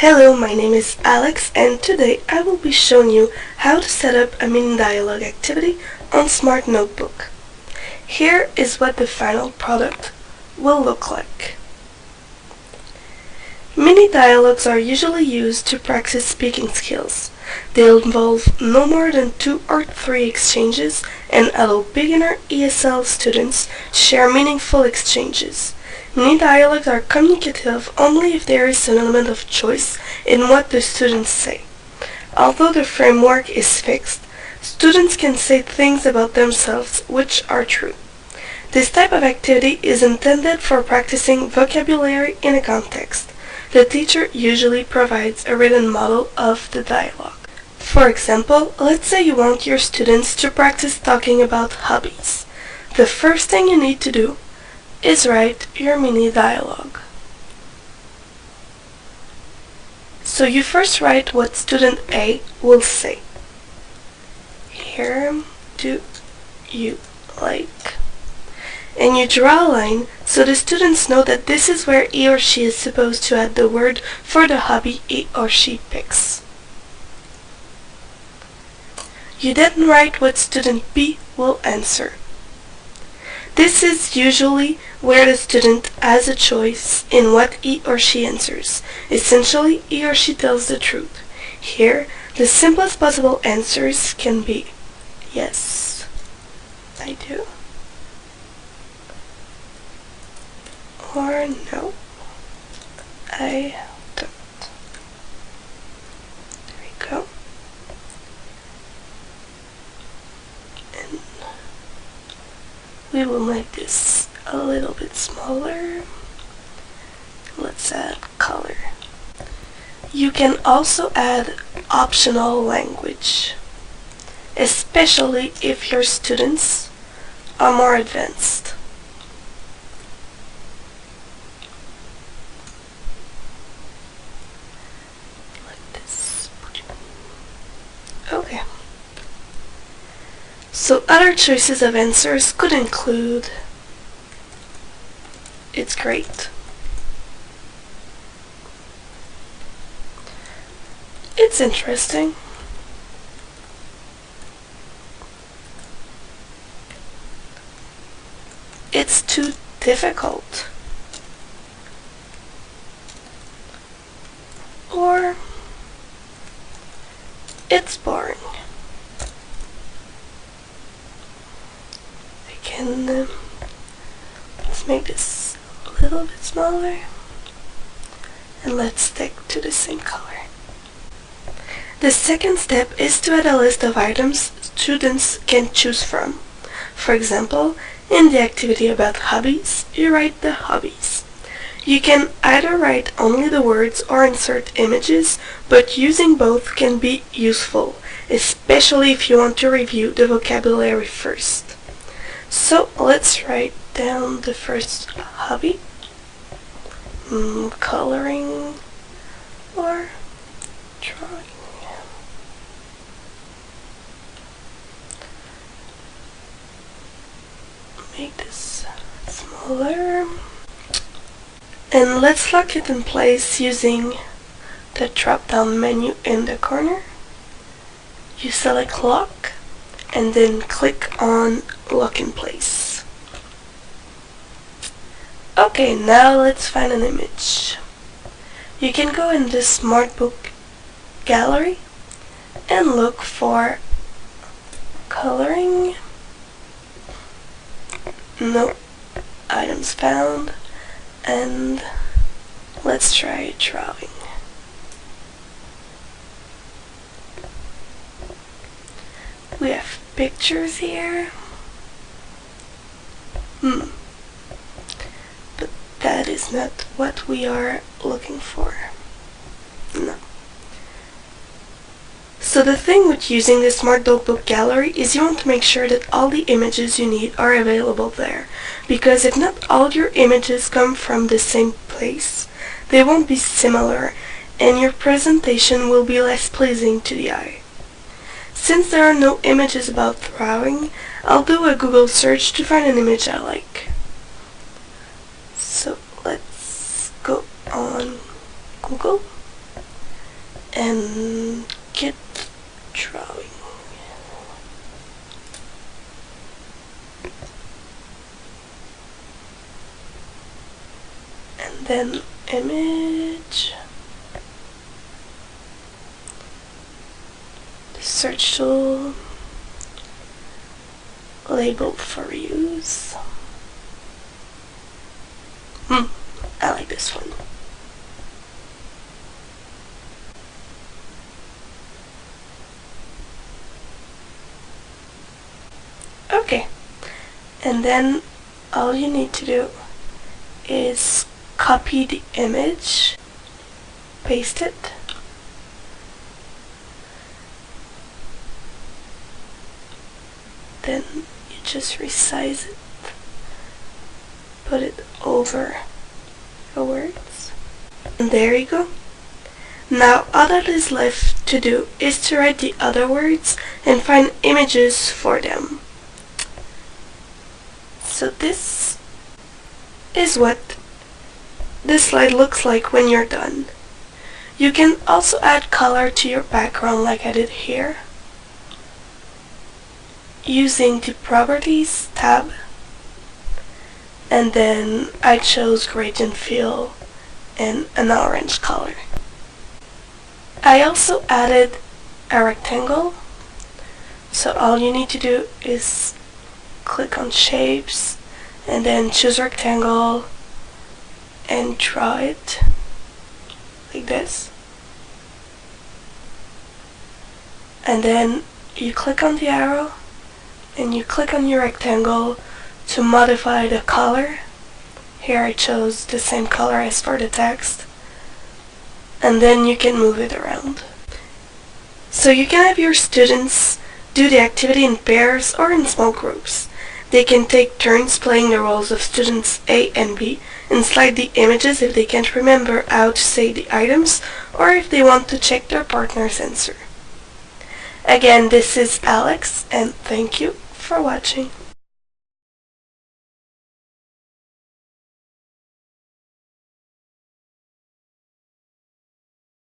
Hello, my name is Alex and today I will be showing you how to set up a mini dialogue activity on Smart Notebook. Here is what the final product will look like. Mini dialogues are usually used to practice speaking skills. They involve no more than 2 or 3 exchanges and allow beginner ESL students to share meaningful exchanges. Mini dialogues are communicative only if there is an element of choice in what the students say. Although the framework is fixed, students can say things about themselves which are true. This type of activity is intended for practicing vocabulary in a context. The teacher usually provides a written model of the dialogue. For example, let's say you want your students to practice talking about hobbies. The first thing you need to do is write your mini dialogue. So you first write what student A will say. Here do you like? And you draw a line so the students know that this is where he or she is supposed to add the word for the hobby he or she picks. You then write what student B will answer. This is usually where the student has a choice in what he or she answers. Essentially, he or she tells the truth. Here, the simplest possible answers can be yes, I do, or no, I don't. There we go. And we will make this a little bit smaller. Let's add color. You can also add optional language, especially if your students are more advanced. Like this. Okay. So other choices of answers could include it's great, it's interesting, it's too difficult, or it's boring. Let's make this a little bit smaller and let's stick to the same color. The second step is to add a list of items students can choose from. For example, in the activity about hobbies, you write the hobbies. You can either write only the words or insert images, but using both can be useful, especially if you want to review the vocabulary first. So let's write down the first hobby, coloring or drawing. Make this smaller. And let's lock it in place using the drop-down menu in the corner. You select lock and then click on lock in place. Okay, now let's find an image. You can go in the Smart Book gallery and look for coloring. No items found. And let's try drawing. We have pictures here. But that is not what we are looking for. No. So the thing with using the Smart Notebook gallery is you want to make sure that all the images you need are available there. Because if not all your images come from the same place, they won't be similar and your presentation will be less pleasing to the eye. Since there are no images about drawing, I'll do a Google search to find an image I like. So let's go on Google and get drawing. And then image, the search tool, label for use. I like this one. Okay, and then all you need to do is copy the image, paste it, then you just resize it, put it over the words, and there you go. Now all that is left to do is to write the other words and find images for them. So this is what this slide looks like when you're done. You can also add color to your background like I did here, using the Properties tab, and then I chose Gradient Fill in an orange color. I also added a rectangle, so all you need to do is click on Shapes and then choose Rectangle and draw it like this. And then you click on the arrow and you click on your rectangle to modify the color. Here I chose the same color as for the text. And then you can move it around. So you can have your students do the activity in pairs or in small groups. They can take turns playing the roles of students A and B and slide the images if they can't remember how to say the items or if they want to check their partner's answer. Again, this is Alex, and thank you for watching.